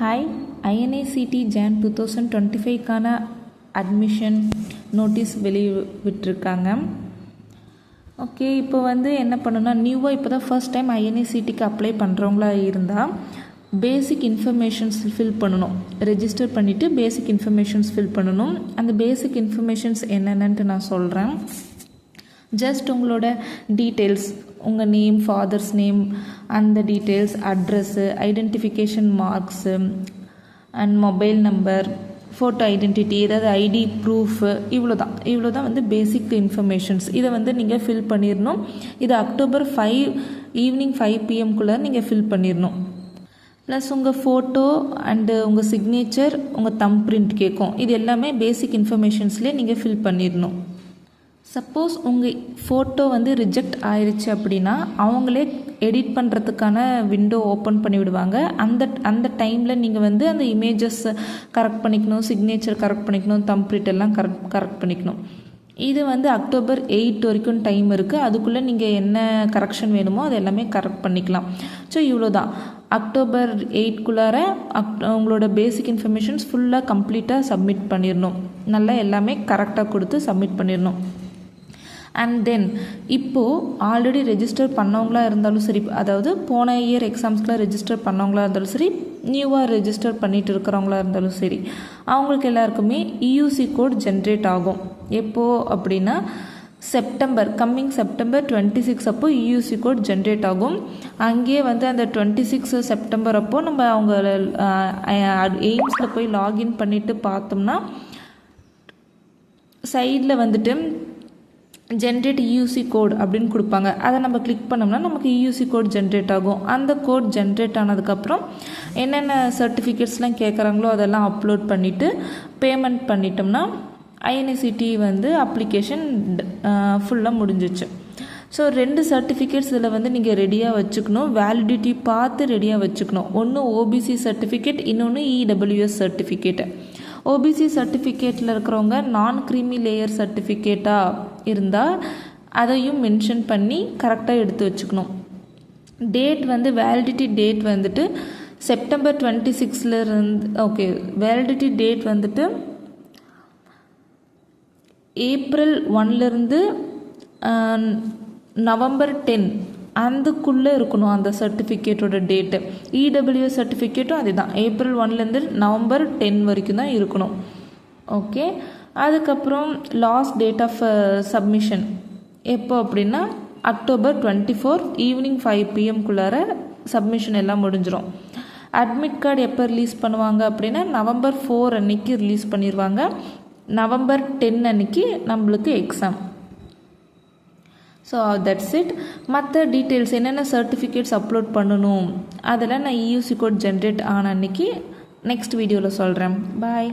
Hi, INACT Jan 2025க்கான admission notice வெளியிட்டிருக்காங்க. Okay, இப்போ என்ன பண்ணணும்னா நியூவாக இப்போ தான் ஃபர்ஸ்ட் டைம் INACTக்கு அப்ளை பண்ணுறவங்களா இருந்தால் பேசிக் இன்ஃபர்மேஷன்ஸ் ஃபில் பண்ணணும். ரெஜிஸ்டர் பண்ணிவிட்டு பேசிக் இன்ஃபர்மேஷன்ஸ் ஃபில் பண்ணணும். அந்த பேசிக் இன்ஃபர்மேஷன்ஸ் என்னென்னட்டு நான் சொல்கிறேன். ஜஸ்ட் உங்களோட டீட்டெயில்ஸ், உங்கள் நேம், ஃபாதர்ஸ் நேம், அந்த details, address, identification marks and mobile number, photo identity, ஏதாவது ஐடி ப்ரூஃபு, இவ்வளோ தான் பேசிக் இன்ஃபர்மேஷன்ஸ். இதை நீங்கள் ஃபில் பண்ணிடணும். இது October 5 ஈவினிங் 5 PM நீங்கள் ஃபில் பண்ணிடணும். ப்ளஸ் உங்கள் ஃபோட்டோ அண்டு உங்கள் சிக்னேச்சர், உங்கள் தம்ப் பிரிண்ட் கேட்கும். இது எல்லாமே பேசிக் இன்ஃபர்மேஷன்ஸ்லேயே நீங்கள் ஃபில் பண்ணிடணும். சப்போஸ் உங்கள் ஃபோட்டோ ரிஜெக்ட் ஆயிடுச்சு அப்படின்னா அவங்களே எடிட் பண்ணுறதுக்கான விண்டோ ஓப்பன் பண்ணி விடுவாங்க. அந்த டைமில் நீங்கள் அந்த இமேஜஸ் கரெக்ட் பண்ணிக்கணும், சிக்னேச்சர் கரெக்ட் பண்ணிக்கணும், தம்ப் பிரிண்ட் எல்லாம் கரெக்ட் பண்ணிக்கணும். இது October 8 வரைக்கும் டைம் இருக்குது. அதுக்குள்ளே நீங்கள் என்ன கரெக்ஷன் வேணுமோ அது எல்லாமே கரெக்ட் பண்ணிக்கலாம். ஸோ இவ்வளோ தான். October 8க்குள்ளார உங்களோட பேசிக் இன்ஃபர்மேஷன்ஸ் ஃபுல்லாக கம்ப்ளீட்டாக சப்மிட் பண்ணிடணும். நல்லா எல்லாமே கரெக்டாக கொடுத்து சப்மிட் பண்ணிடணும். அண்ட் தென் இப்போது ஆல்ரெடி ரெஜிஸ்டர் பண்ணவங்களா இருந்தாலும் சரி, அதாவது போன இயர் எக்ஸாம்ஸ்க்குலாம் ரெஜிஸ்டர் பண்ணவங்களா இருந்தாலும் சரி, நியூவாக ரெஜிஸ்டர் பண்ணிட்டு இருக்கிறவங்களா இருந்தாலும் சரி, அவங்களுக்கு எல்லாருக்குமே EUC கோட் ஜென்ரேட் ஆகும். எப்போது அப்படின்னா கம்மிங் செப்டம்பர் 26 அப்போ EUC கோட் ஜென்ரேட் ஆகும். அங்கேயே அந்த 26 செப்டம்பர் அப்போ நம்ம அவங்க எய்ம்ஸில் போய் லாகின் பண்ணிவிட்டு பார்த்தோம்னா சைடில் ஜென்ரேட் EUC கோட் அப்படின்னு கொடுப்பாங்க. அதை நம்ம கிளிக் பண்ணோம்னா நமக்கு EUC கோட் ஜென்ரேட் ஆகும். அந்த கோட் ஜென்ரேட் ஆனதுக்கப்புறம் என்னென்ன சர்டிஃபிகேட்ஸ்லாம் கேட்குறாங்களோ அதெல்லாம் அப்லோட் பண்ணிவிட்டு பேமெண்ட் பண்ணிட்டோம்னா INACT அப்ளிகேஷன் ஃபுல்லாக முடிஞ்சிச்சு. ஸோ 2 சர்டிஃபிகேட்ஸ் இதில் நீங்கள் ரெடியாக வச்சுக்கணும். வேலிடிட்டி பார்த்து ரெடியாக வச்சுக்கணும். ஒன்று OBC சர்டிஃபிகேட், இன்னொன்று EWS சர்டிஃபிகேட்டு. OBC சர்டிஃபிகேட்டில் இருக்கிறவங்க நான் க்ரீமி லேயர் சர்டிஃபிகேட்டாக இருந்தால் அதையும் மென்ஷன் பண்ணி கரெக்டாக எடுத்து வச்சுக்கணும். Date validity date September 26 okay, validity date April 1 November 10 அதுக்குள்ளே இருக்கணும் அந்த சர்டிஃபிகேட்டோட டேட்டு. EWS சர்டிஃபிகேட்டும் அதே தான், April 1 November 10 வரைக்கும் தான் இருக்கணும். ஓகே, அதுக்கப்புறம் லாஸ்ட் டேட் ஆஃப் சப்மிஷன் எப்போ அப்படின்னா October 24 ஈவினிங் 5 PM சப்மிஷன் எல்லாம் முடிஞ்சிடும். அட்மிட் கார்டு எப்போ ரிலீஸ் பண்ணுவாங்க அப்படின்னா November 4 அன்னைக்கு ரிலீஸ் பண்ணிடுவாங்க. November 10 அன்னைக்கு நம்மளுக்கு எக்ஸாம். So that's it. மற்ற டீட்டெயில்ஸ் என்னென்ன சர்டிஃபிகேட்ஸ் அப்லோட் பண்ணணும் அதெல்லாம் நான் EUC கோட் ஜென்ரேட் ஆன அன்னைக்கு நெக்ஸ்ட் வீடியோவில் சொல்கிறேன். பாய்.